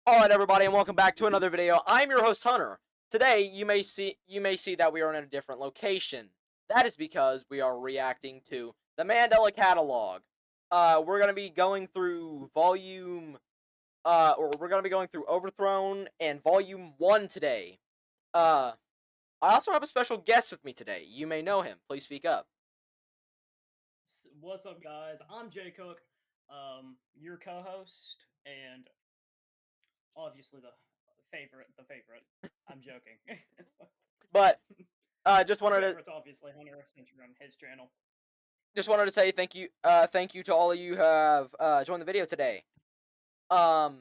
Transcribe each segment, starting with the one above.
Alright everybody, and welcome back to another video. I'm your host Hunter. Today you may see that we are in a different location. That is because we are reacting to the Mandela Catalogue. We're gonna be going through we're gonna be going through Overthrown and Volume 1 today. I also have a special guest with me today. You may know him. Please speak up. What's up, guys? I'm Jcook, your co-host, and obviously the favorite. I'm joking. But just The wanted to favorite's obviously Hunter, since you're on his channel. say thank you to all of you who have joined the video today. I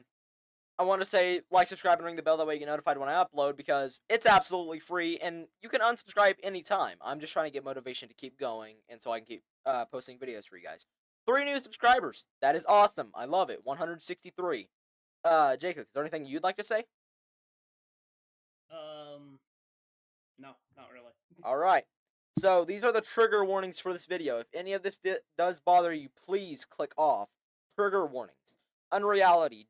want to say like, subscribe, and ring the bell. That way you get notified when I upload, because it's absolutely free, and you can unsubscribe anytime. I'm just trying to get motivation to keep going, and so I can keep posting videos for you guys. 3 new subscribers. That is awesome. I love it. 163. Jacob, is there anything you'd like to say? No, not really. Alright. So, these are the trigger warnings for this video. If any of this does bother you, please click off. Trigger warnings. Unreality,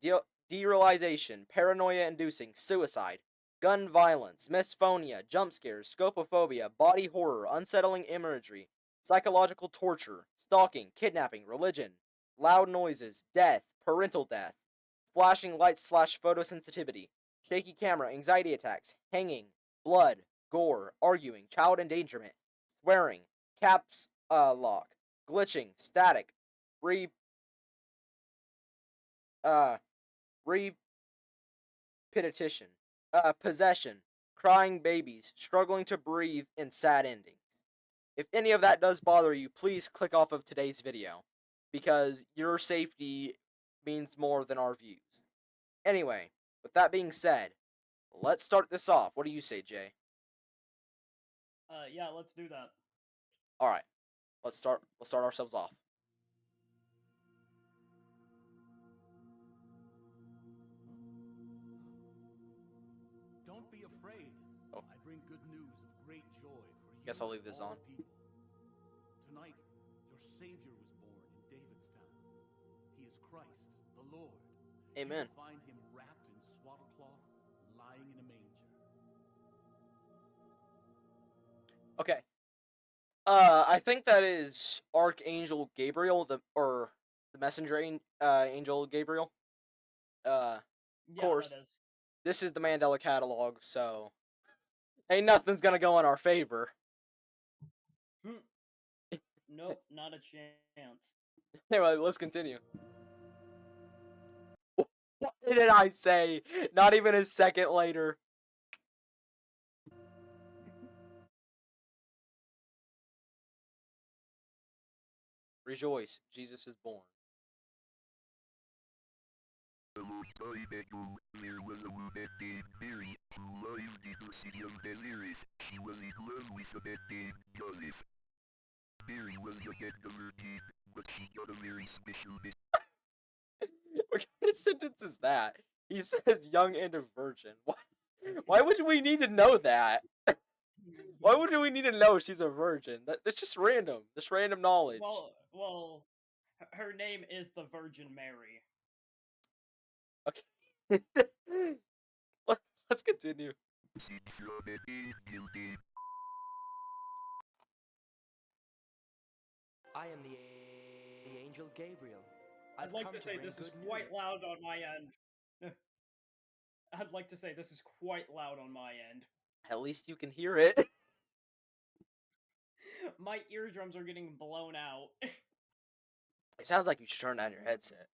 derealization, paranoia-inducing, suicide, gun violence, misphonia, jump scares, scopophobia, body horror, unsettling imagery, psychological torture, stalking, kidnapping, religion, loud noises, death, parental death, flashing lights / photosensitivity, shaky camera, anxiety attacks, hanging, blood, gore, arguing, child endangerment, swearing, caps lock, glitching, static, re repetition, possession, crying babies, struggling to breathe, and sad endings. If any of that does bother you, please click off of today's video, because your safety means more than our views. Anyway, with that being said, let's start this off. What do you say, Jay? Yeah, let's do that. Alright, let's start ourselves off. Don't be afraid. Oh. I bring good news of great joy for you. Guess I'll leave this on. People. Tonight, your Savior was born in Davidstown. He is Christ, the Lord. Amen. You will find him wrapped in swaddlecloth, lying in a manger. Okay. I think that is Archangel Gabriel, the messenger angel Gabriel. Of course, this is the Mandela Catalogue, so ain't nothing's gonna go in our favor. Nope, not a chance. Anyway, let's continue. What did I say? Not even a second later. Rejoice, Jesus is born. There was a woman named Mary who lived in the city of Nazareth. She was in love with a man named Joseph. Mary was young and a virgin, but she got a very special message. What kind of sentence is that? He says young and a virgin. Why would we need to know that? Why would we need to know she's a virgin? That's just random. Just random knowledge. Well, her name is the Virgin Mary. Okay. Let's continue. I am the angel Gabriel. I'd like to say this is quite loud on my end. I'd like to say this is quite loud on my end. At least you can hear it. My eardrums are getting blown out. It sounds like you should turn down your headset.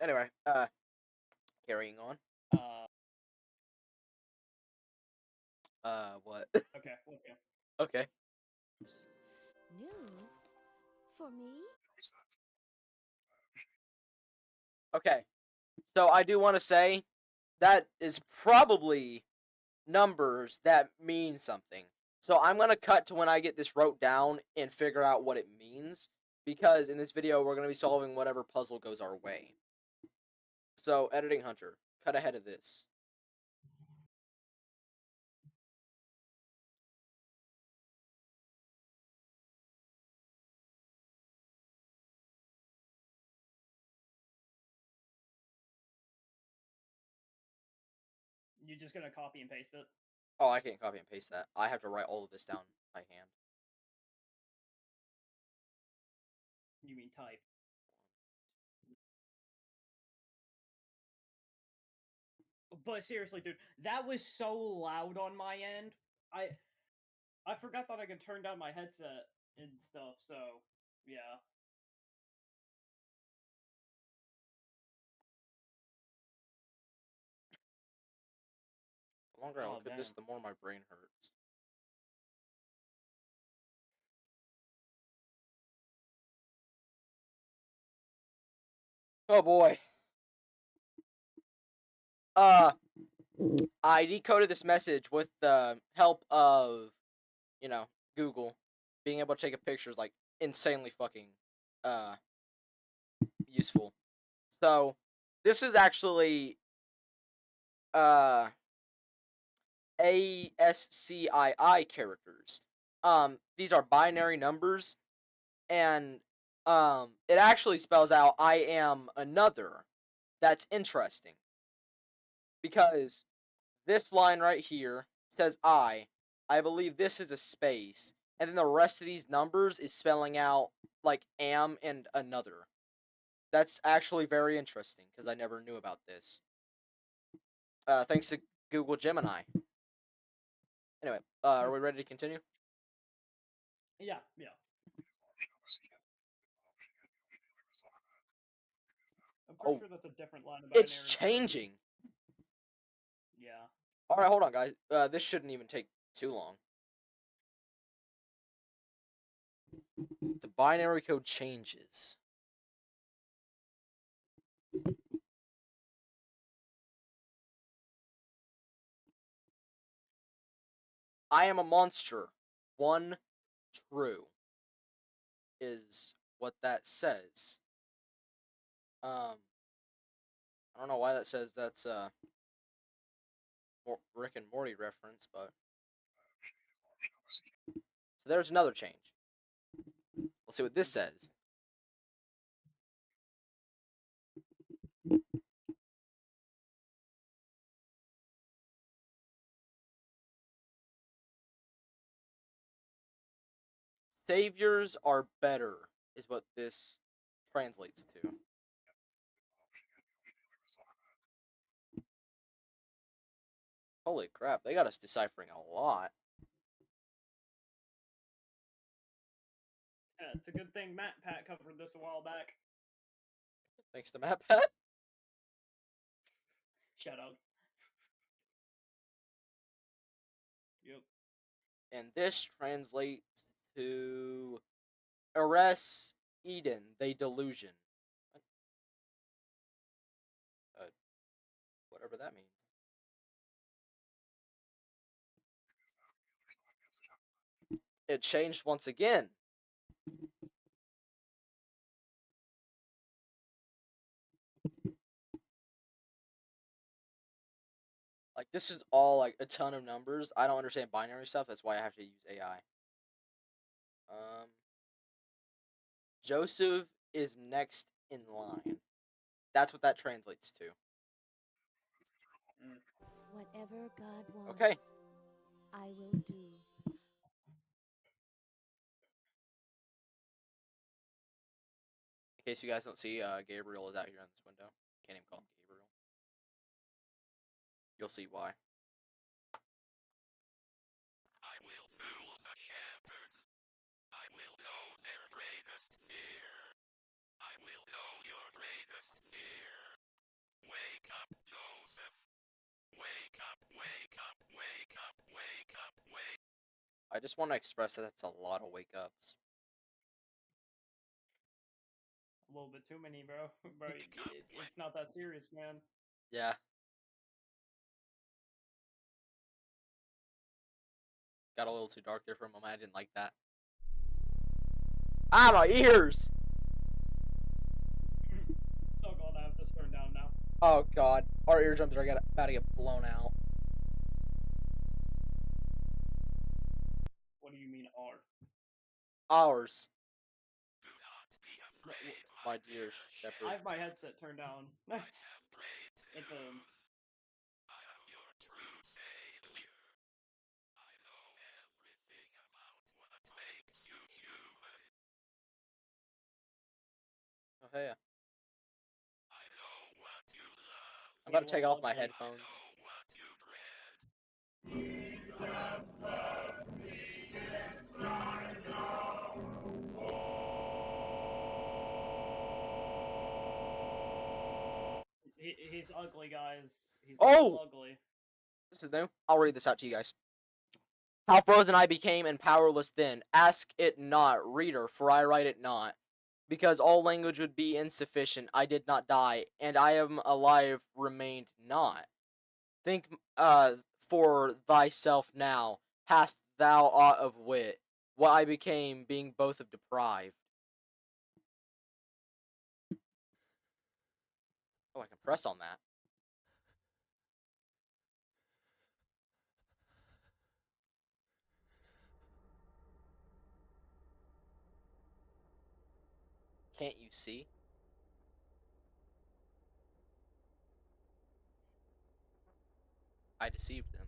Anyway, carrying on. What? Okay, let's go. Okay. News? For me? Okay. So I do want to say that is probably numbers that mean something. So I'm going to cut to when I get this wrote down and figure out what it means, because in this video we're going to be solving whatever puzzle goes our way. So, Editing Hunter, cut ahead of this. You just gonna copy and paste it? Oh, I can't copy and paste that. I have to write all of this down by hand. You mean type? But seriously, dude, that was so loud on my end. I forgot that I could turn down my headset and stuff. So yeah. The longer I Oh, look at this, damn. the more my brain hurts. Oh boy. I decoded this message with the help of, Google. Being able to take a picture is like insanely fucking useful. So this is actually ASCII characters. These are binary numbers, and it actually spells out I am another. That's interesting because this line right here says I believe this is a space, and then the rest of these numbers is spelling out like am and another. That's actually very interesting because I never knew about this. Thanks to Google Gemini. Anyway, are we ready to continue? Yeah. I'm pretty sure that's a different line of binary. It's changing. Yeah. All right, hold on, guys. This shouldn't even take too long. The binary code changes. I am a monster. One true is what that says. I don't know why that says that's Rick and Morty reference, but so there's another change. Let's see what this says. Saviors are better is what this translates to. Holy crap, they got us deciphering a lot. Yeah, it's a good thing Matt Pat covered this a while back. Thanks to Matt Pat. Shout out. Yep. And this translates to Eres Eden, they delusion. Whatever that means. It changed once again. Like, this is all, like, a ton of numbers. I don't understand binary stuff. That's why I have to use AI. Joseph is next in line. That's what that translates to. Whatever God wants, Okay. I will do. In case you guys don't see, Gabriel is out here in this window. Can't even call him Gabriel. You'll see why. I will fool the shepherds. I will know their greatest fear. I will know your greatest fear. Wake up, Joseph. Wake up, wake up, wake up, wake up, wake. I just want to express that that's a lot of wake ups. A little bit too many, bro. Bro, it's not that serious, man. Yeah. Got a little too dark there for a moment. I didn't like that. Ah, my ears! So glad I have this turned down now. Oh god, our eardrums are about to get blown out. What do you mean R? Ours. Do not be afraid, My dear shepherd. I have my headset turned down. I have great It's news. I am your true yeah. I know what you love. I'm about to take off my Lovely. headphones. I know what you dread. He's ugly, guys. He's Oh! ugly. This is new. I'll read this out to you guys. How frozen I became and powerless then. Ask it not, reader, for I write it not. Because all language would be insufficient, I did not die, and I am alive remained not. Think for thyself now, hast thou aught of wit, what I became, being both of deprived. Oh, I can press on that. Can't you see? I deceived them.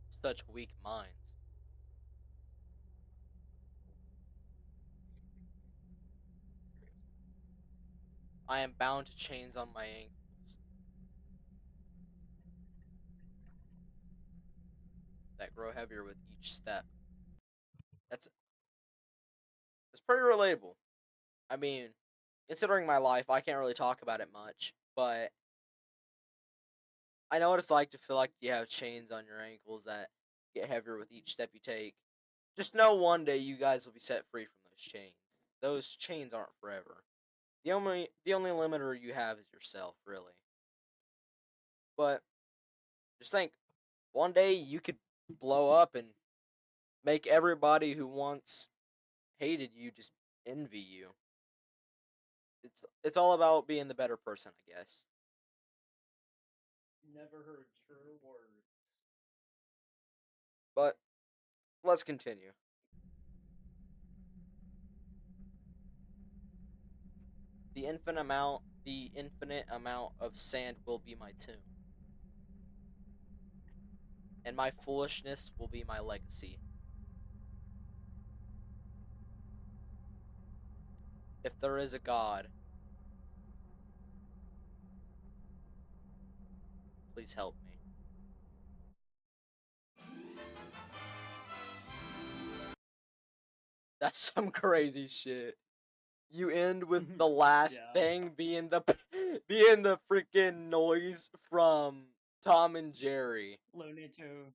Such weak minds. I am bound to chains on my ankles that grow heavier with each step. That's pretty relatable. I mean, considering my life, I can't really talk about it much, but I know what it's like to feel like you have chains on your ankles that get heavier with each step you take. Just know one day you guys will be set free from those chains. Those chains aren't forever. The only limiter you have is yourself, really. But just think, one day you could blow up and make everybody who once hated you just envy you. It's all about being the better person, I guess. Never heard true words. But let's continue. The infinite amount of sand will be my tomb. And my foolishness will be my legacy. If there is a God, please help me. That's some crazy shit. You end with the last Yeah. thing being the freaking noise from Tom and Jerry. Looney Tunes.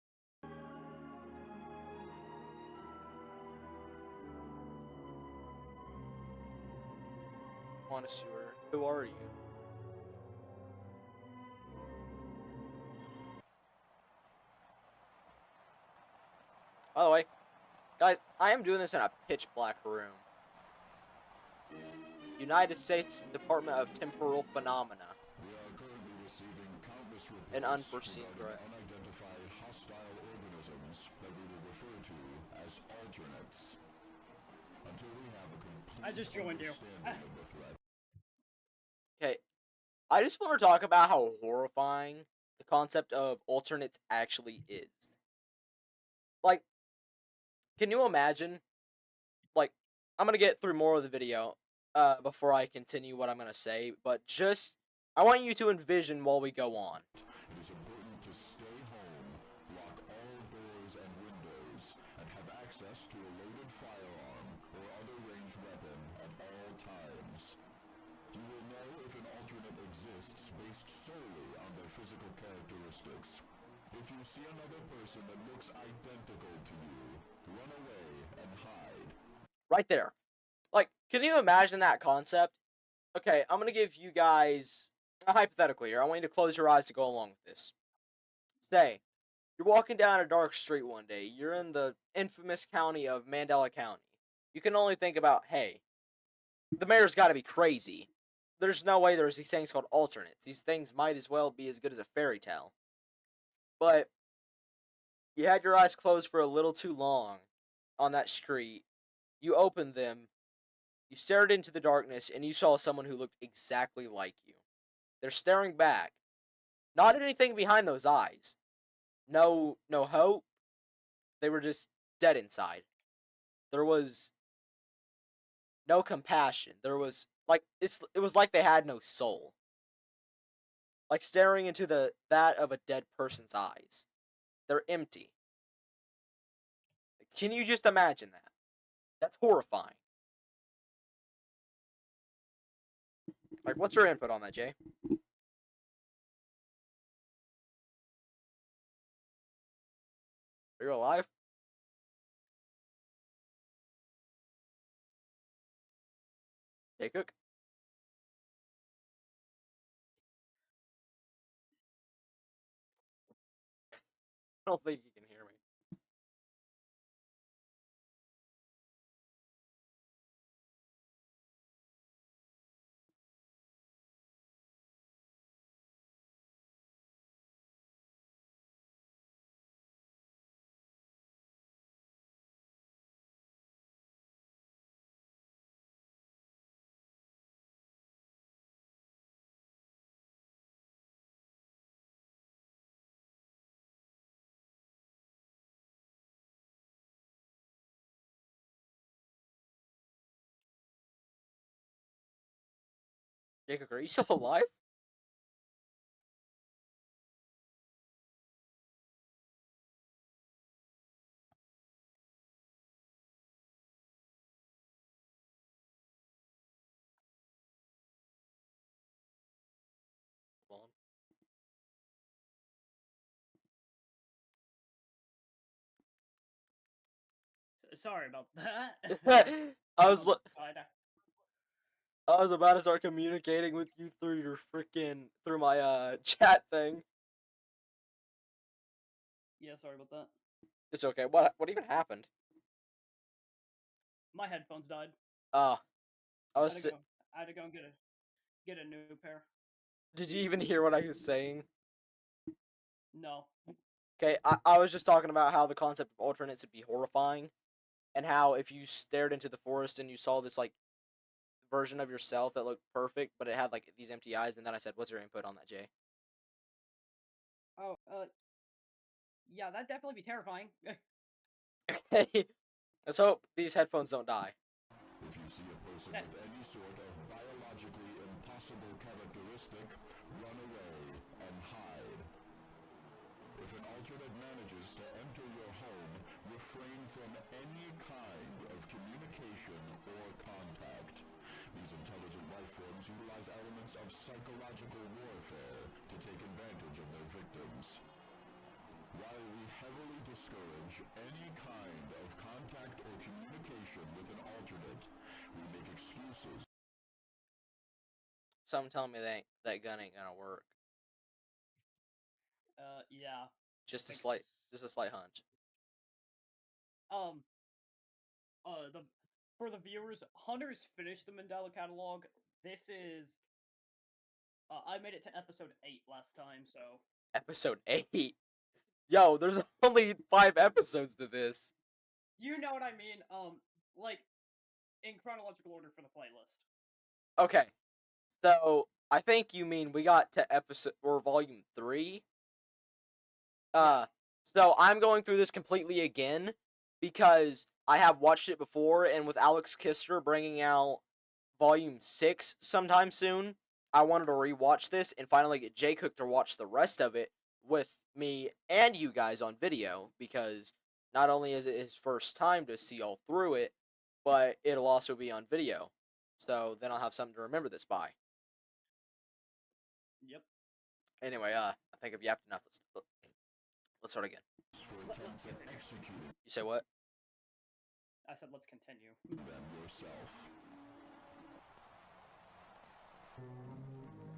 Connoisseur, who are you? By the way, guys, I am doing this in a pitch black room. United States Department of Temporal Phenomena. We are currently receiving countless reports An unforeseen regarding threat. unidentified hostile organisms that we will refer to as alternates. Until we have a complete I just joined you. understanding of the threat. Okay, I just want to talk about how horrifying the concept of alternates actually is. Like, can you imagine? Like, I'm gonna get through more of the video before I continue what I'm gonna say, but just I want you to envision while we go on. It is important to stay home, lock all doors and windows, and have access to a loaded firearm or other ranged weapon at all times. You will know if an alternate exists based solely on their physical characteristics. If you see another person that looks identical to you, run away and hide. Right there. Like, can you imagine that concept? Okay, I'm gonna give you guys a hypothetical here. I want you to close your eyes to go along with this. Say, you're walking down a dark street one day. You're in the infamous county of Mandela County. You can only think about, hey, the mayor's got to be crazy. There's no way there's these things called alternates. These things might as well be as good as a fairy tale. But you had your eyes closed for a little too long on that street. You opened them. You stared into the darkness and you saw someone who looked exactly like you. They're staring back. Not anything behind those eyes. No hope. They were just dead inside. There was no compassion. There was like it was like they had no soul. Like staring into that of a dead person's eyes. They're empty. Can you just imagine that? That's horrifying. Like, what's your input on that, Jay? Are you alive? Jcook? I don't think you can hear me. Jcook, are you still alive? Hold Sorry about that. on. I was I- about to start communicating with you through your through my chat thing. Yeah, sorry about that. It's okay. What even happened? My headphones died. I I was had to go. I had to go and get a new pair. Did you even hear what I was saying? No. Okay, I was just talking about how the concept of alternates would be horrifying, and how if you stared into the forest and you saw this like version of yourself that looked perfect, but it had like these empty eyes, and then I said, "What's your input on that, Jay?" Oh, yeah, that'd definitely be terrifying. Okay, let's hope these headphones don't die. If you see a person with any sort of biologically impossible characteristic, run away and hide. If an alternate manages to enter your home, refrain from any kind of communication or contact. These intelligent life forms utilize elements of psychological warfare to take advantage of their victims. While we heavily discourage any kind of contact or communication with an alternate, we make excuses. Something telling me that gun ain't gonna work. Yeah. Just a Thanks. slight hunch. For the viewers, Hunter's finished the Mandela catalog. This is. I made it to episode 8 last time, so. Episode 8. Yo, there's only 5 episodes to this. You know what I mean? Like, in chronological order for the playlist. Okay, so I think you mean we got to episode or volume 3. So I'm going through this completely again because I have watched it before, and with Alex Kister bringing out volume 6 sometime soon, I wanted to rewatch this and finally get Jcook to watch the rest of it with me and you guys on video, because not only is it his first time to see all through it, but it'll also be on video. So then I'll have something to remember this by. Yep. Anyway, I think if you have enough, let's start again. Let's continue. You say what? I said let's continue. Them yourself.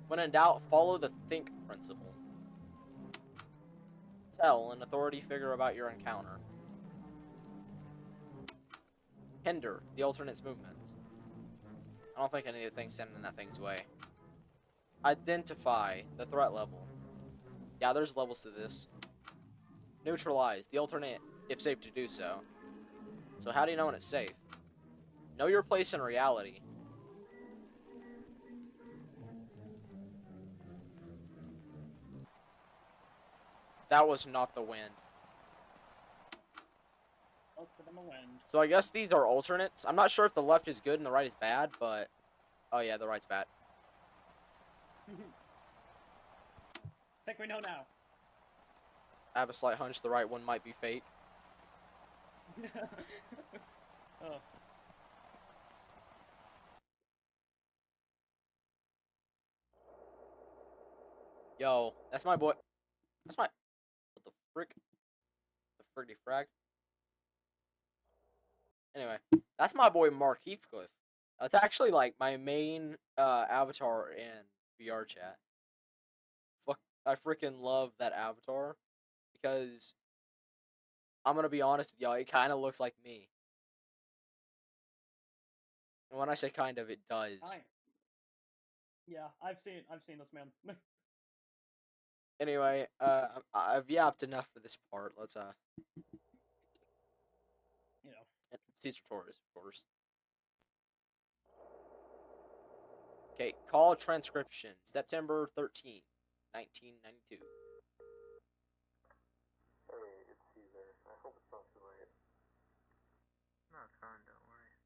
When in doubt, follow the think principle. Tell an authority figure about your encounter. Hinder the alternate's movements. I don't think any of the things standing in that thing's way. Identify the threat level. Yeah, there's levels to this. Neutralize the alternate if safe to do so. So how do you know when it's safe? Know your place in reality. That was not the wind. Oh, for the in the wind. So I guess these are alternates. I'm not sure if the left is good and the right is bad, but... Oh yeah, the right's bad. Think we know now. I have a slight hunch the right one might be fake. Oh. Yo, that's my boy. That's my... What the frick? The friggity frag? Anyway, that's my boy Mark Heathcliff. That's actually like my main avatar in VR chat. Fuck, I freaking love that avatar because I'm gonna be honest with y'all, it kind of looks like me. And when I say kind of, it does. Yeah, I've seen this man. Anyway, I've yapped enough for this part. Let's You know. Caesar Torres, of course. Okay, call transcription, September 13th, 1992. Hey, it's Caesar. I hope it's not too late. No, it's fine, don't worry.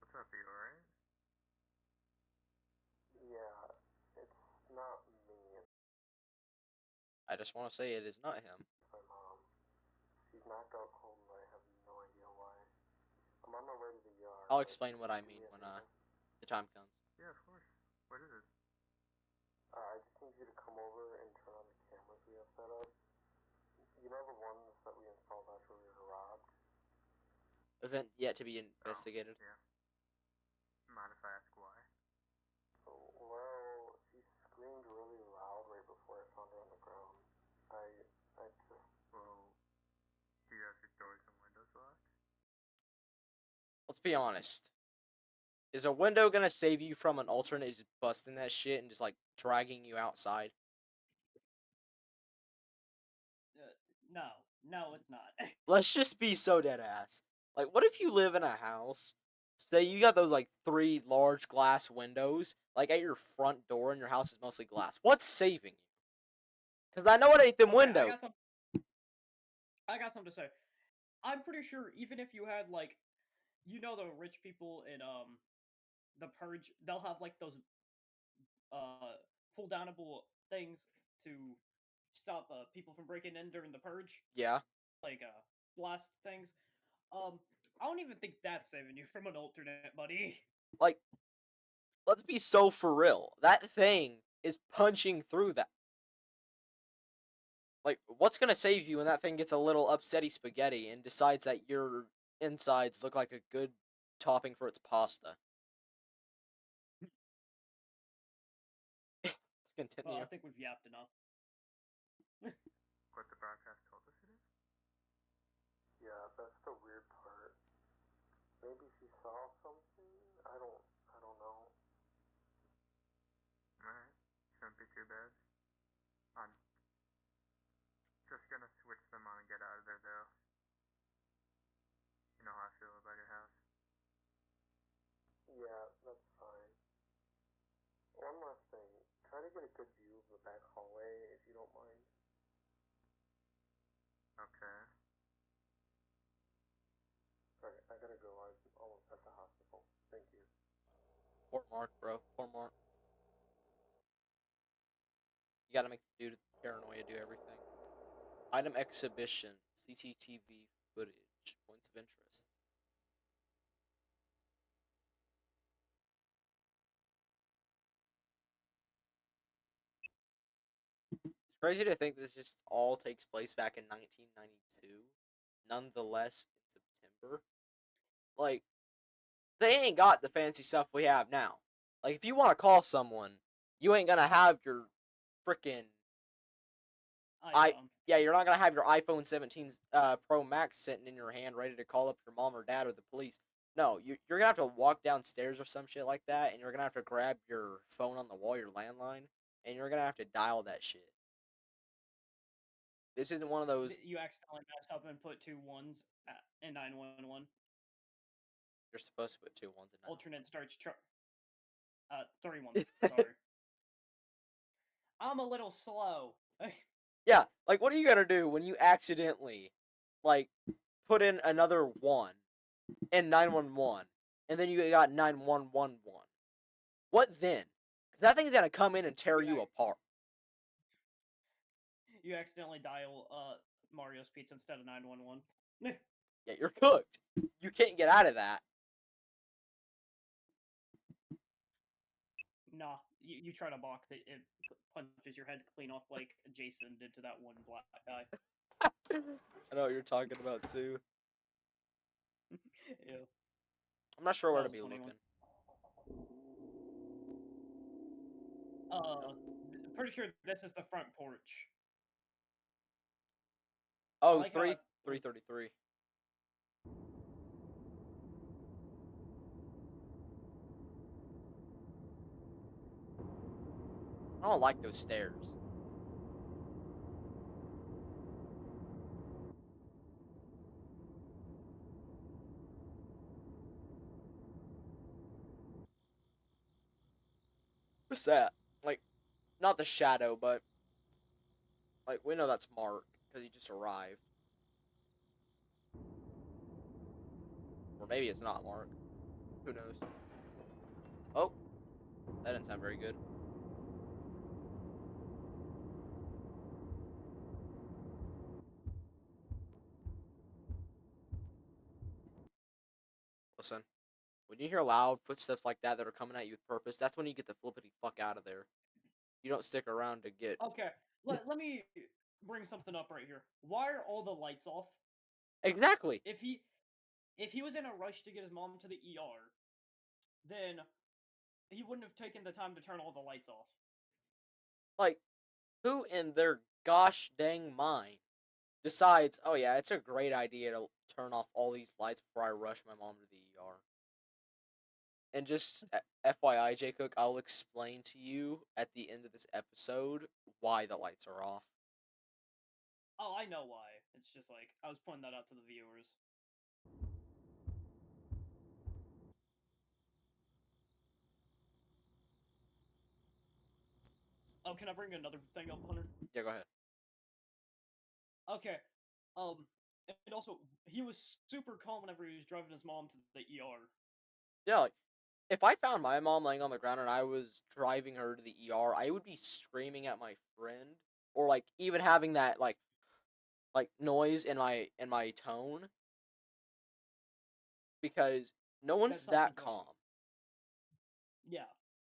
What's up, are you alright? Yeah, it's not me. I just want to say it is not him. It's my mom. She's knocked out cold and I have no idea why. I'm on my way to the yard. I'll explain what I mean when the time comes. Yeah, of course. What is it? I just need you to come over and turn on the cameras we have set up. You know the ones that we installed after we were robbed? Event yet to be investigated. Oh, yeah. Mind if I ask why? Well, she screamed really loud right before I found her on the ground. I just... Well, do you have your doors and windows locked? Let's be honest. Is a window gonna save you from an alternate just busting that shit and just like dragging you outside? No, it's not. Let's just be so dead ass. Like, what if you live in a house? Say you got those like 3 large glass windows, like at your front door, and your house is mostly glass. What's saving you? Because I know it ain't them Okay, windows. I got something to say. I'm pretty sure even if you had like, you know, the rich people in the Purge, they'll have like those pull downable things to stop people from breaking in during the Purge, Yeah. like blast things. I don't even think that's saving you from an alternate, buddy. Like, let's be so for real. That thing is punching through that. Like, what's gonna save you when that thing gets a little upsetty spaghetti and decides that your insides look like a good topping for its pasta? Let's continue. Well, I think we've yapped enough. What the broadcast told us it is? Yeah, that's the weird part. Maybe she saw something? I don't know. Alright, shouldn't be too bad. I'm just gonna switch them on and get out of there, though. You know how I feel about your house. Yeah, that's fine. One last thing. Try to get a good view of the back hallway, if you don't mind. Okay. Alright, I gotta go. I'm almost at the hospital. Thank you. Poor Mark, bro. Poor Mark. You gotta make the dude with paranoia do everything. Item exhibition. CCTV footage. Points of interest. It's crazy to think this just all takes place back in 1992. Nonetheless, in September. Like, they ain't got the fancy stuff we have now. Like, if you want to call someone, you ain't gonna have your freaking yeah, you're not gonna have your iPhone 17 Pro Max sitting in your hand ready to call up your mom or dad or the police. No, you're gonna have to walk downstairs or some shit like that, and you're gonna have to grab your phone on the wall, your landline, and you're gonna have to dial that shit. This isn't one of those. You accidentally messed up and put 2 ones in 911. You're supposed to put 2 ones in. Alternate starts 3 ones. Sorry. I'm a little slow. Yeah, like what are you gonna do when you accidentally, like, put in another 1 and 911, and then you got 9111. What then? Because that thing's gonna come in and tear you apart. You accidentally dial Mario's Pizza instead of 911. Yeah, you're cooked. You can't get out of that. Nah, you try to balk, it punches your head clean off like Jason did to that one black guy. I know what you're talking about too. Ew. I'm not sure where That to was be a funny looking. Pretty sure this is the front porch. Oh, like how 333. I don't like those stairs. What's that? Like, not the shadow, but like we know that's Mark because he just arrived. Or maybe it's not Mark. Who knows? Oh, that didn't sound very good. Listen, when you hear loud footsteps like that that are coming at you with purpose, that's when you get the flippity fuck out of there. You don't stick around to get. Okay, let me bring something up right here. Why are all the lights off? Exactly. If he was in a rush to get his mom to the ER, then he wouldn't have taken the time to turn all the lights off. Like, who in their gosh dang mind decides, oh yeah, it's a great idea to turn off all these lights before I rush my mom to the ER? And just FYI, Jcook, I'll explain to you at the end of this episode why the lights are off. Oh, I know why. It's just like, I was pointing that out to the viewers. Oh, can I bring another thing up, Hunter? Yeah, go ahead. Okay. And also, he was super calm whenever he was driving his mom to the ER. Yeah, like, if I found my mom laying on the ground and I was driving her to the ER, I would be screaming at my friend, or like even having that like noise in my tone, because no one's That's that something wrong. calm. Yeah.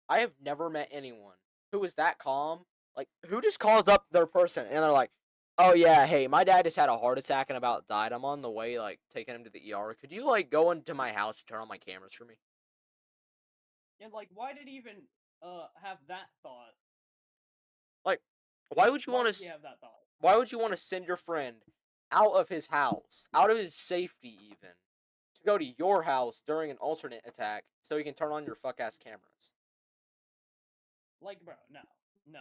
I have never met anyone who is that calm. Like, who just calls up their person and they're like, "Oh yeah, hey, my dad just had a heart attack and about died. I'm on the way, like, taking him to the ER. Could you like go into my house and turn on my cameras for me?" And like, why did he even have that thought? Like, why would you Why want would he to? have that thought? Why would you want to send your friend out of his house, out of his safety, even to go to your house during an alternate attack so he can turn on your fuck ass cameras? Like, bro, no.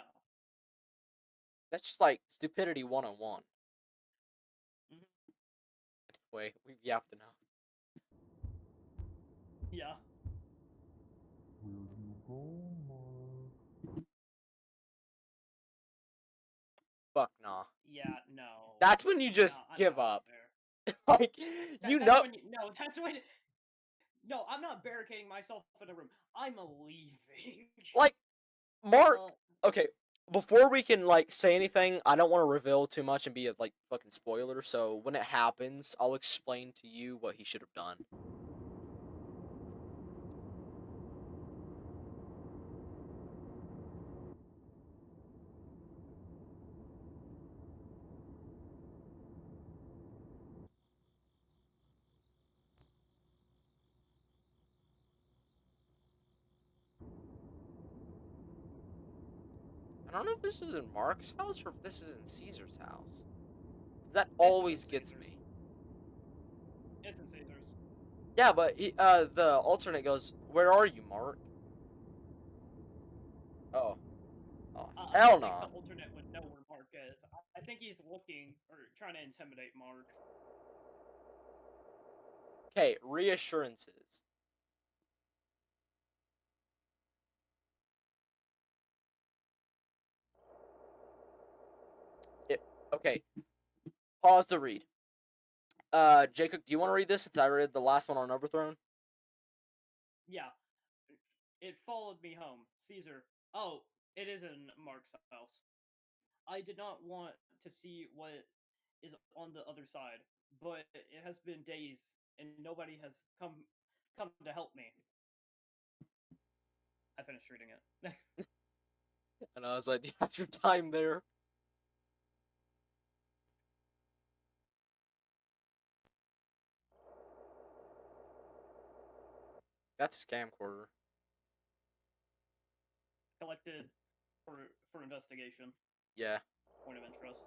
That's just like stupidity 101. Wait, we've yapped enough. Yeah. Fuck nah. Yeah, no. That's when you just Nah, I'm give not up. there. Like, you know. That's when. No, I'm not barricading myself in a room. I'm leaving. Like, Mark. Okay, before we can like say anything, I don't want to reveal too much and be a like fucking spoiler. So when it happens, I'll explain to you what he should have done. I don't know if this is in Mark's house or if this is in Caesar's house. That always gets me. It's in Caesar's. Yeah, but the alternate goes, "Where are you, Mark?" Oh. Oh, hell no. I think the alternate would know where Mark is. I think he's looking or trying to intimidate Mark. Okay, reassurances. Okay. Pause to read. Jcook, do you want to read this since I read the last one on Overthrown? Yeah. It followed me home. Caesar. Oh, it is in Mark's house. I did not want to see what is on the other side, but it has been days and nobody has come to help me. I finished reading it. And I was like, you have your time there. That's a camcorder. Collected for investigation. Yeah. Point of interest.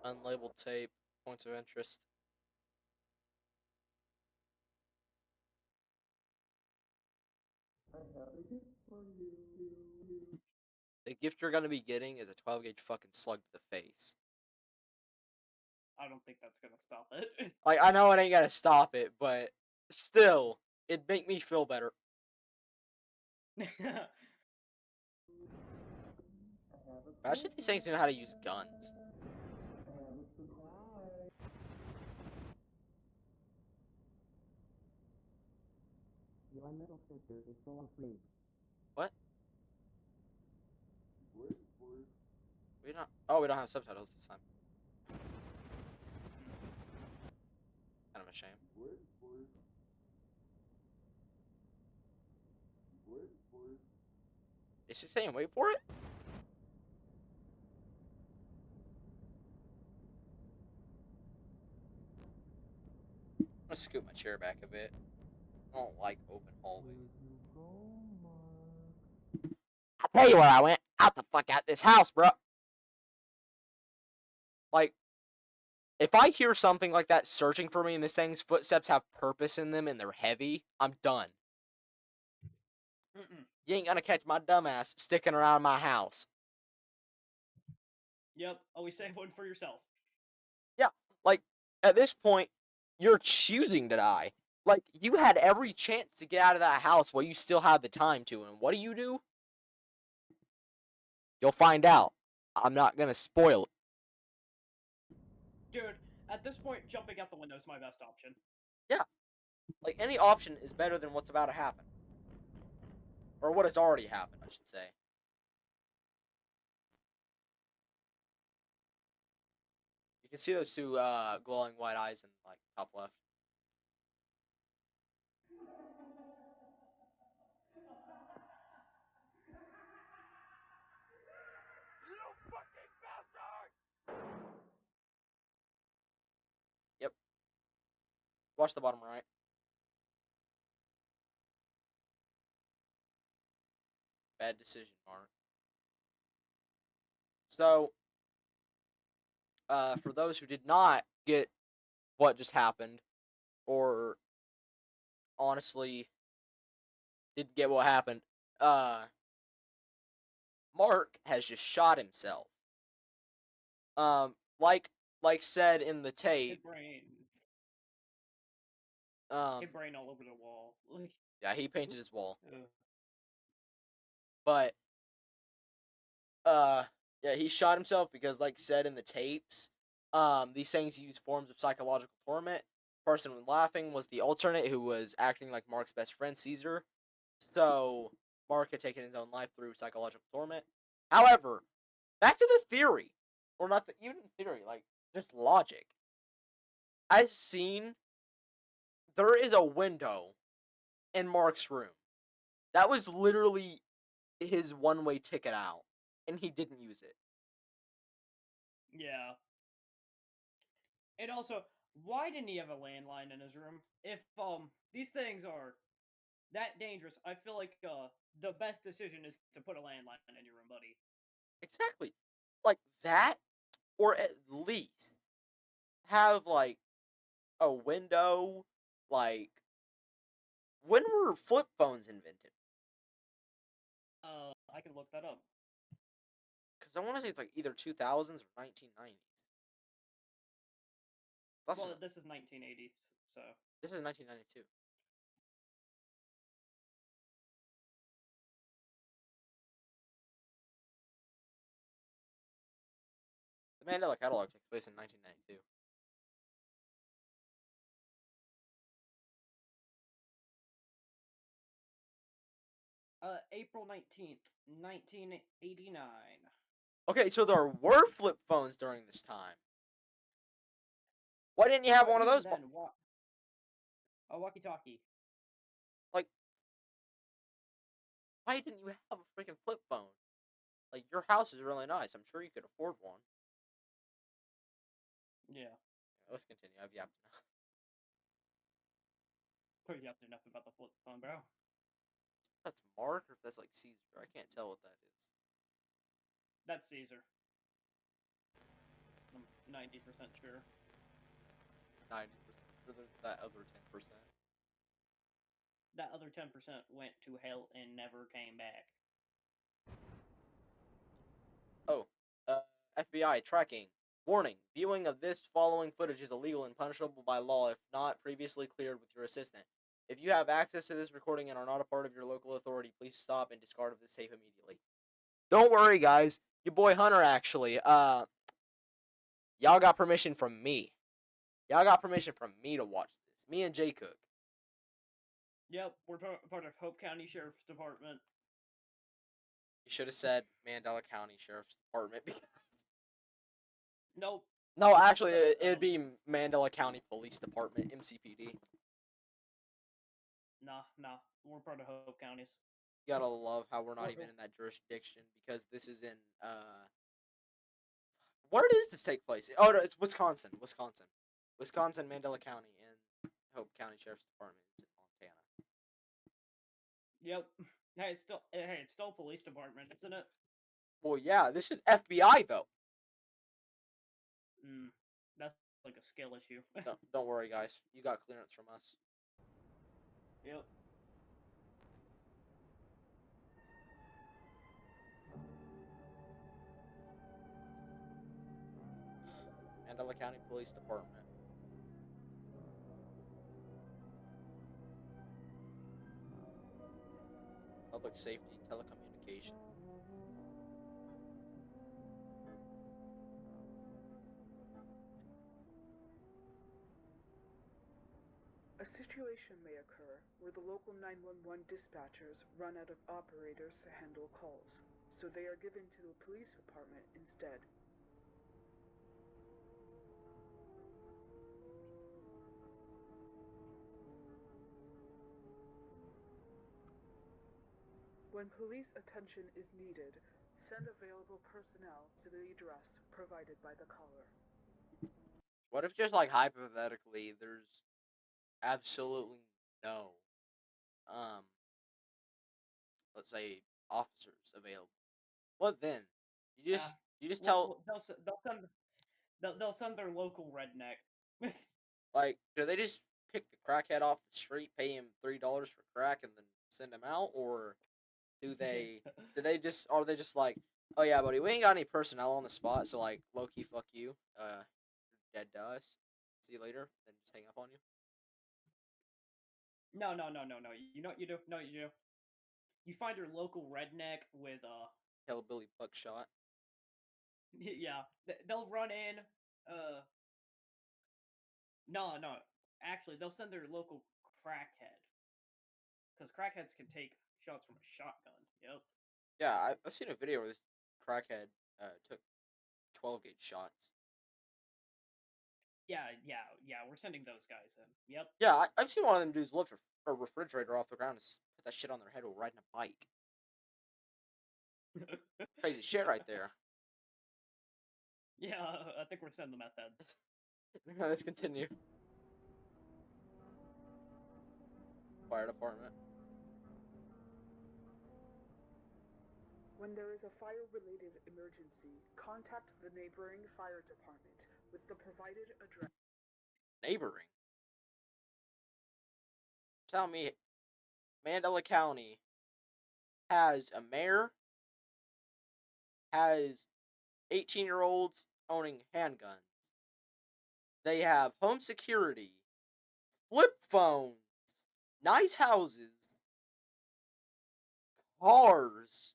Unlabeled tape. Points of interest. The gift you're gonna be getting is a 12 gauge fucking slug to the face. I don't think that's gonna stop it. Like, I know it ain't gonna stop it, but still, it'd make me feel better. Imagine if these things knew how to use guns. What? We don't. Oh, we don't have subtitles this time. Kind of a shame. Is she saying wait for it? I'm gonna scoot my chair back a bit. I don't like open hallways. I'll tell you where I went. Out the fuck out this house, bro. Like, if I hear something like that searching for me and this thing's footsteps have purpose in them and they're heavy, I'm done. You ain't gonna catch my dumbass sticking around my house. Yep, always save one for yourself. Yeah, like, at this point, you're choosing to die. Like, you had every chance to get out of that house while you still have the time to, and what do? You'll find out. I'm not gonna spoil it. Dude, at this point, jumping out the window is my best option. Yeah. Like, any option is better than what's about to happen. Or what has already happened, I should say. You can see those two glowing white eyes in, like, top left. Yep. Watch the bottom right. Bad decision, Mark. So, for those who did not get what just happened, or honestly didn't get what happened, Mark has just shot himself. Like said in the tape. His brain all over the wall. Yeah, he painted his wall. Ugh. But yeah, he shot himself because, like said in the tapes, these things use forms of psychological torment. Person laughing was the alternate who was acting like Mark's best friend, Caesar. So Mark had taken his own life through psychological torment. However, back to the theory, or not even theory, like just logic. As seen, there is a window in Mark's room. That was literally his one-way ticket out, and he didn't use it. Yeah. And also, why didn't he have a landline in his room? If these things are that dangerous, I feel like the best decision is to put a landline in your room, buddy. Exactly. Like that, or at least have like a window. Like, when were flip phones invented? I can look that up. Because I want to say it's like either 2000s or 1990s. Well, this is 1980, so. This is 1992. The Mandela Catalogue takes place in 1992. April 19th, 1989. Okay, so there were flip phones during this time. Why didn't you have one of Even those? then, a walkie-talkie. Like, why didn't you have a freaking flip phone? Like, your house is really nice. I'm sure you could afford one. Yeah. Let's continue. I've yapped enough. Pretty up to enough about the flip phone, bro. That's Mark or if that's like Caesar. I can't tell what that is. That's Caesar. I'm 90% sure. 90% for that other 10%. That other 10% went to hell and never came back. Oh, FBI tracking. Warning, viewing of this following footage is illegal and punishable by law if not previously cleared with your assistant. If you have access to this recording and are not a part of your local authority, please stop and discard of this tape immediately. Don't worry, guys. Your boy Hunter actually, y'all got permission from me. Y'all got permission from me to watch this. Me and Jcook. Yep, we're part of Hope County Sheriff's Department. You should have said Mandela County Sheriff's Department because... Nope. No, actually, it'd be Mandela County Police Department, MCPD. Nah, we're part of Hope Counties. You gotta love how we're not even in that jurisdiction because this is in, where does this take place? Oh, no, it's Wisconsin. Wisconsin, Mandela County, and Hope County Sheriff's Department is in Montana. Yep. Hey, it's still police department, isn't it? Well, yeah, this is FBI, though. That's like a skill issue. Don't worry, guys. You got clearance from us. Yep. Mandela County Police Department. Public Safety Telecommunication. A situation may occur where the local 911 dispatchers run out of operators to handle calls, so they are given to the police department instead. When police attention is needed, send available personnel to the address provided by the caller. What if just like hypothetically there's absolutely no let's say officers available? What then? You just tell They'll send their local redneck. like, do they just pick the crackhead off the street, pay him $3 for crack and then send him out, or are they just like, oh yeah, buddy, we ain't got any personnel on the spot, so like low key fuck you. You're dead to us. See you later, then just hang up on you. No. You know what you do? No, you do. You find your local redneck with Hillbilly buckshot. Yeah, they'll run in. No. Actually, they'll send their local crackhead, because crackheads can take shots from a shotgun. Yep. Yeah, I've seen a video where this crackhead took 12 gauge shots. Yeah. We're sending those guys in. Yep. Yeah, I've seen one of them dudes lift a refrigerator off the ground and put that shit on their head while riding a bike. Crazy shit right there. Yeah, I think we're sending them at that. Let's continue. Fire department. When there is a fire-related emergency, contact the neighboring fire department with the provided address. Neighboring? Tell me, Mandela County has a mayor, has 18-year-olds owning handguns. They have home security, flip phones, nice houses, cars,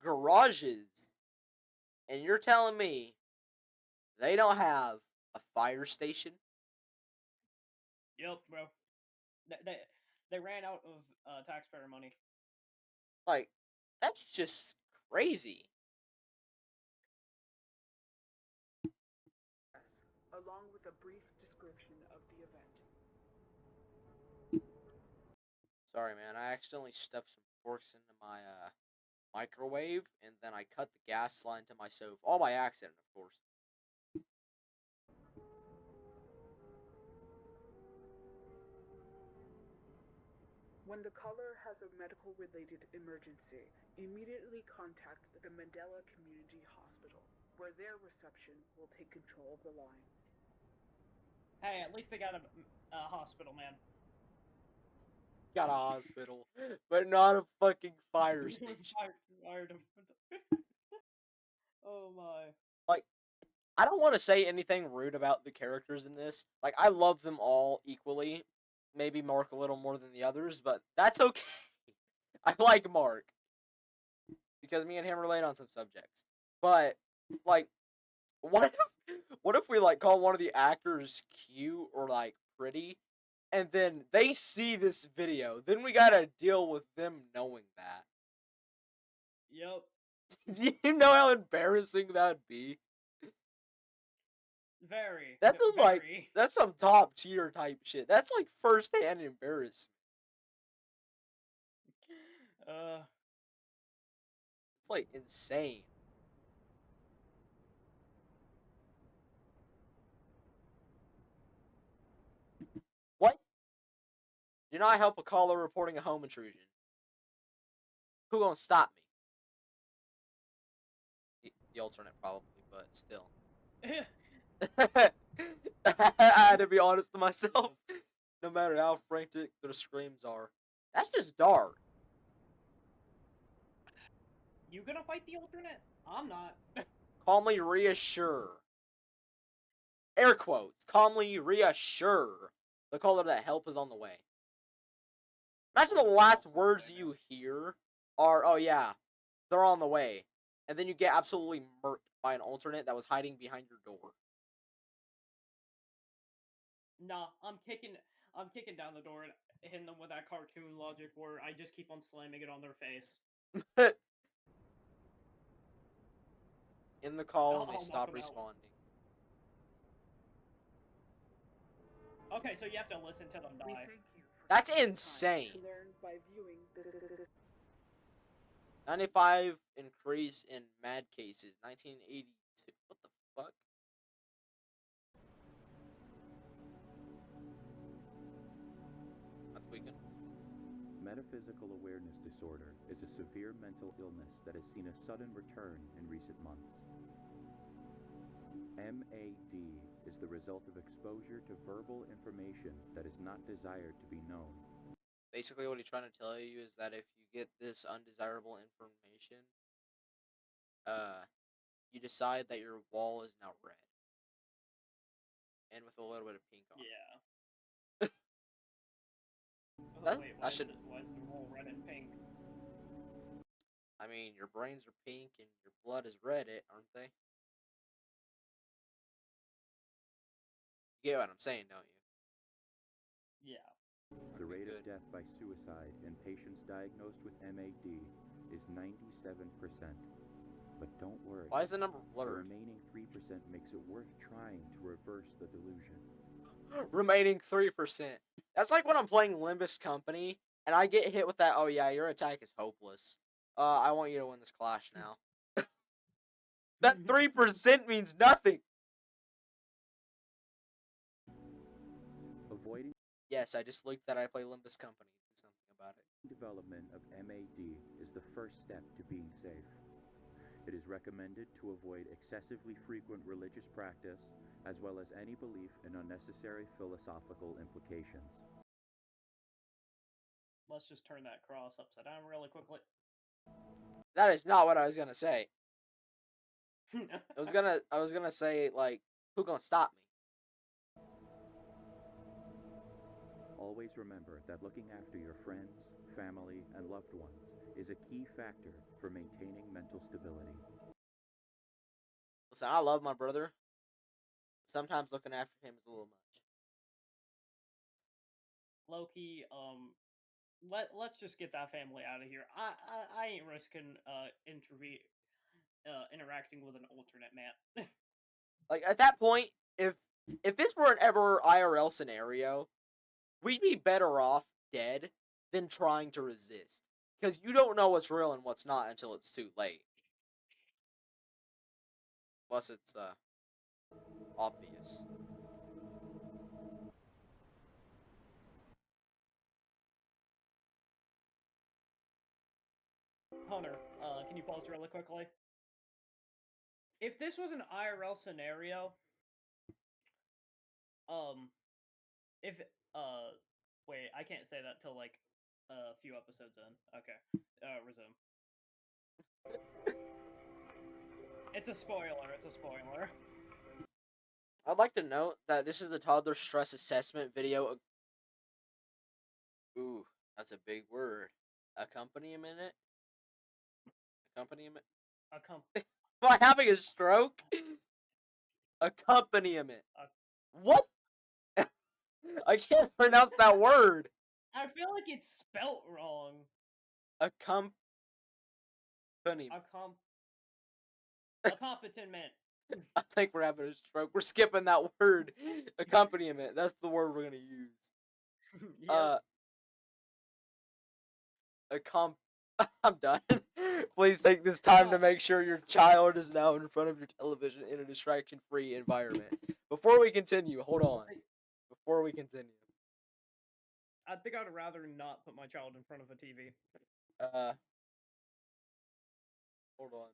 garages, and you're telling me they don't have a fire station? Yep, bro. They ran out of taxpayer money. Like, that's just crazy. Along with a brief description of the event. Sorry, man. I accidentally stuffed some forks into my microwave, and then I cut the gas line to my stove. All by accident, of course. When the caller has a medical-related emergency, immediately contact the Mandela Community Hospital, where their reception will take control of the line. Hey, at least they got a hospital, man. Got a hospital, but not a fucking fire station. Fired him. Oh my. Like, I don't want to say anything rude about the characters in this. Like, I love them all equally. Maybe Mark a little more than the others, but that's okay. I like Mark because me and him relate on some subjects. But like, what if we like call one of the actors cute or like pretty, and then they see this video? Then we gotta deal with them knowing that. Yep. Do you know how embarrassing that'd be? Very. That's some, very. like, that's some top tier type shit. That's like first hand embarrassment. It's like insane. What? Do not help a caller reporting a home intrusion. Who gonna stop me? The alternate probably, but still. I had to be honest to myself. No matter how frantic their screams are. That's just dark. You gonna fight the alternate? I'm not. Calmly reassure. Air quotes. Calmly reassure the caller that help is on the way. Imagine the last words you hear are, oh yeah, they're on the way. And then you get absolutely murked by an alternate that was hiding behind your door. Nah, I'm kicking down the door and hitting them with that cartoon logic where I just keep on slamming it on their face. In the call when I'll they stop knock 'em out. responding. Okay, so you have to listen to them die. That's insane. To learn by viewing the 95 increase in mad cases. 1982. What the fuck? That's weekend. Metaphysical awareness disorder is a severe mental illness that has seen a sudden return in recent months. MAD is the result of exposure to verbal information that is not desired to be known. Basically, what he's trying to tell you is that if you get this undesirable information, you decide that your wall is now red. And with a little bit of pink on it. Yeah. Wait, why is the wall red and pink? I mean, your brains are pink and your blood is red, aren't they? You get what I'm saying, don't you? Yeah. The rate of death by suicide in patients diagnosed with MAD is 97%. But don't worry. Why is the number The blurred? remaining 3% makes it worth trying to reverse the delusion. Remaining 3%. That's like when I'm playing Limbus Company and I get hit with that, oh yeah, your attack is hopeless. I want you to win this clash now. That 3% means nothing. Avoiding Yes, I just leaked that I play Limbus Company. Do something about it. development of MAD is the first step to being safe. It is recommended to avoid excessively frequent religious practice, as well as any belief in unnecessary philosophical implications. Let's just turn that cross upside down really quickly. That is not what I was gonna say. I was gonna say, like, who gonna stop me? Always remember that looking after your friends, family, and loved ones is a key factor for maintaining mental stability. Listen, I love my brother. Sometimes looking after him is a little much. Loki, let's just get that family out of here. I ain't risking interacting with an alternate man. Like at that point, if this were an ever IRL scenario, we'd be better off dead than trying to resist. Because you don't know what's real and what's not until it's too late. Plus it's obvious. Hunter, can you pause really quickly? If this was an IRL scenario, if wait, I can't say that till like a few episodes in. Okay, resume. It's a spoiler. It's a spoiler. I'd like to note that this is the toddler stress assessment video. Ooh, that's a big word. Accompaniment? Accompaniment? Am I having a stroke? Accompaniment. What? I can't pronounce that word. I feel like it's spelt wrong. Accompaniment. Accompaniment. I think we're having a stroke. We're skipping that word. Accompaniment. That's the word we're gonna use. Yep. I'm done. Please take this time to make sure your child is now in front of your television in a distraction-free environment. Before we continue, hold on. Before we continue. I think I'd rather not put my child in front of a TV. Hold on.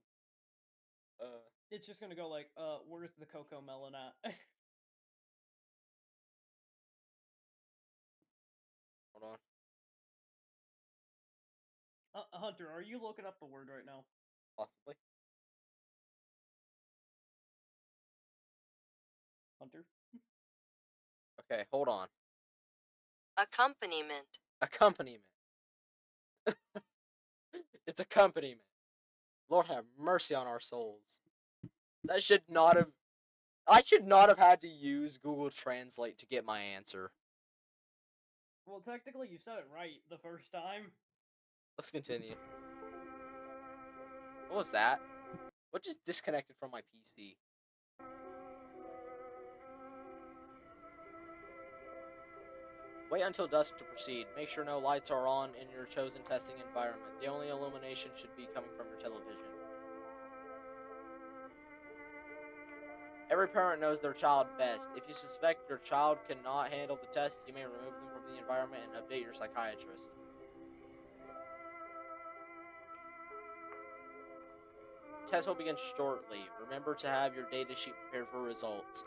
It's just gonna go like, where's the Cocoa Melon at? Hold on. Hunter, are you looking up the word right now? Possibly. Hunter? Okay, hold on. Accompaniment. Accompaniment. It's accompaniment. Lord have mercy on our souls. That should not have... I should not have had to use Google Translate to get my answer. Well, technically you said it right the first time. Let's continue. What was that? What just disconnected from my PC? Wait until dusk to proceed. Make sure no lights are on in your chosen testing environment. The only illumination should be coming from your television. Every parent knows their child best. If you suspect your child cannot handle the test, you may remove them from the environment and update your psychiatrist. Test will begin shortly. Remember to have your data sheet prepared for results.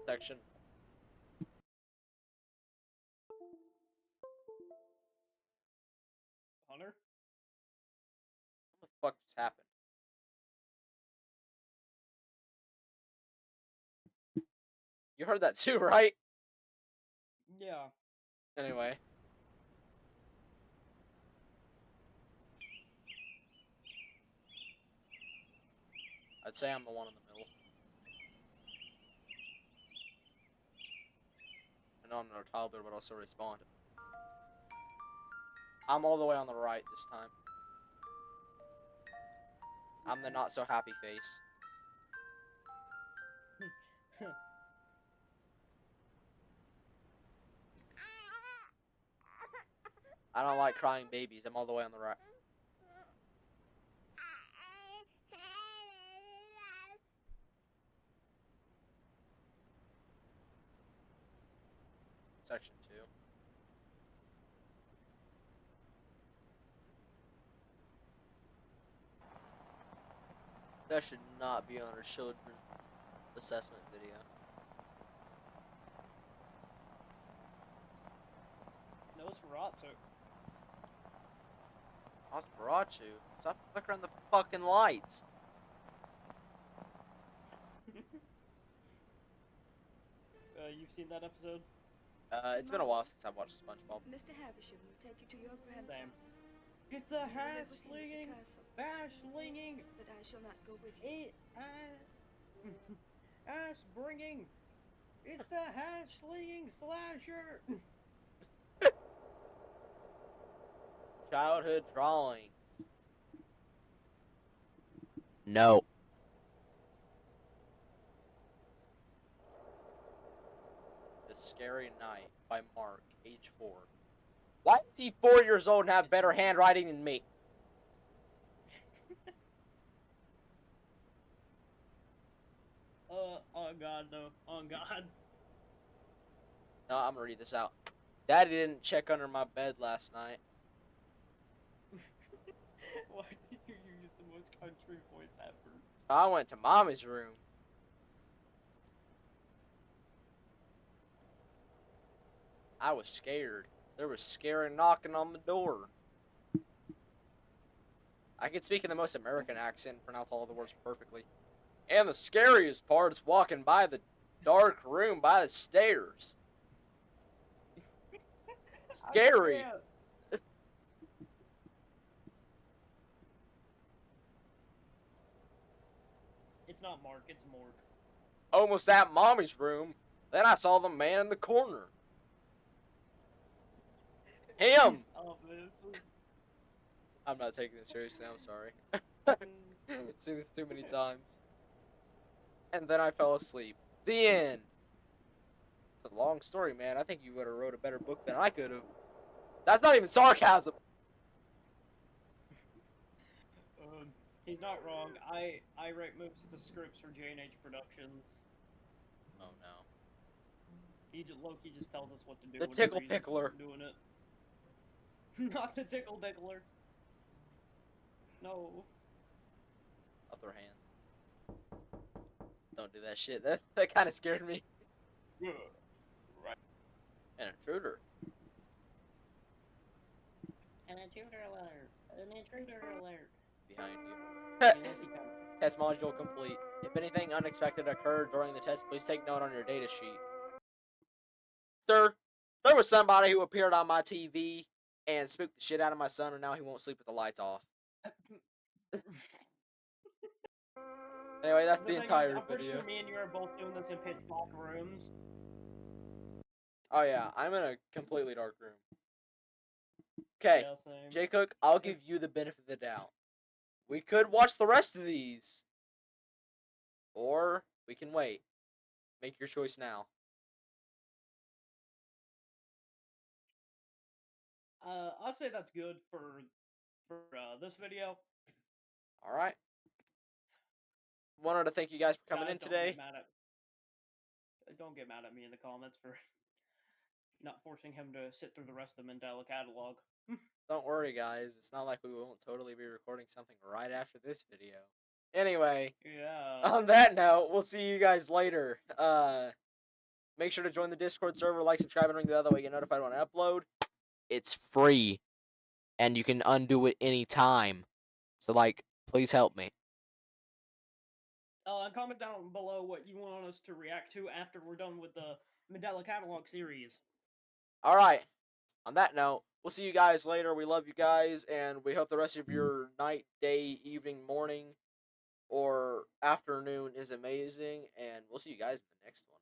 Section. Hunter? What the fuck just happened? You heard that too, right? Yeah. Anyway. I'd say I'm the one in the middle. I know I'm not a toddler, but also respond. I'm all the way on the right this time. I'm the not so happy face. I don't like crying babies. I'm all the way on the right. Section 2. That should not be on a children's assessment video. Nosferatu. Nosferatu? Stop flickering the fucking lights. You've seen that episode? It's been a while since I've watched SpongeBob. Mr. Havisham will take you to your grandfather. Same. It's the hash-slinging, bash-slinging. But I shall not go with you. Ass bringing. It's the hash slinging slasher. Childhood drawing. No. The Scary Night by Mark, age 4. Why is he 4 years old and have better handwriting than me? Oh god, no. Oh god. No, I'm gonna read this out. Daddy didn't check under my bed last night. Why did you use the most country voice ever? So I went to Mommy's room. I was scared. There was scary knocking on the door. I could speak in the most American accent and pronounce all the words perfectly. And the scariest part is walking by the dark room by the stairs. Scary. It's not Mark, it's Mort. Almost at Mommy's room. Then I saw the man in the corner. Him! I'm not taking this seriously, I'm sorry. I've seen this too many times. And then I fell asleep. The end. It's a long story, man. I think you would have wrote a better book than I could have. That's not even sarcasm. He's not wrong. I write most of the scripts for J&H Productions. Oh no. Loki just tells us what to do. The Tickle Pickler. Doing it. Not the Tickle Pickler. No. Off their hands. Don't do that shit. That kind of scared me. Yeah. Right. An intruder. An intruder alert. An intruder alert. Behind you. Test module complete. If anything unexpected occurred during the test, please take note on your data sheet. Sir, there was somebody who appeared on my TV and spooked the shit out of my son, and now he won't sleep with the lights off. Anyway, that's the entire I'm pretty video. sure me and you are both doing this in pitch black rooms. Oh yeah, I'm in a completely dark room. Okay, Yeah, same. Jcook, I'll give you the benefit of the doubt. We could watch the rest of these. Or we can wait. Make your choice now. I'll say that's good for this video. Alright. Wanted to thank you guys for coming in today. Don't get mad at me in the comments for not forcing him to sit through the rest of the Mandela catalog. Don't worry, guys. It's not like we won't totally be recording something right after this video. Anyway, yeah. On that note, we'll see you guys later. Make sure to join the Discord server, like, subscribe, and ring the bell. That way you get notified when I upload. It's free, and you can undo it anytime. So, like, please help me. And comment down below what you want us to react to after we're done with the Mandela catalog series. Alright. On that note, we'll see you guys later. We love you guys, and we hope the rest of your night, day, evening, morning, or afternoon is amazing, and we'll see you guys in the next one.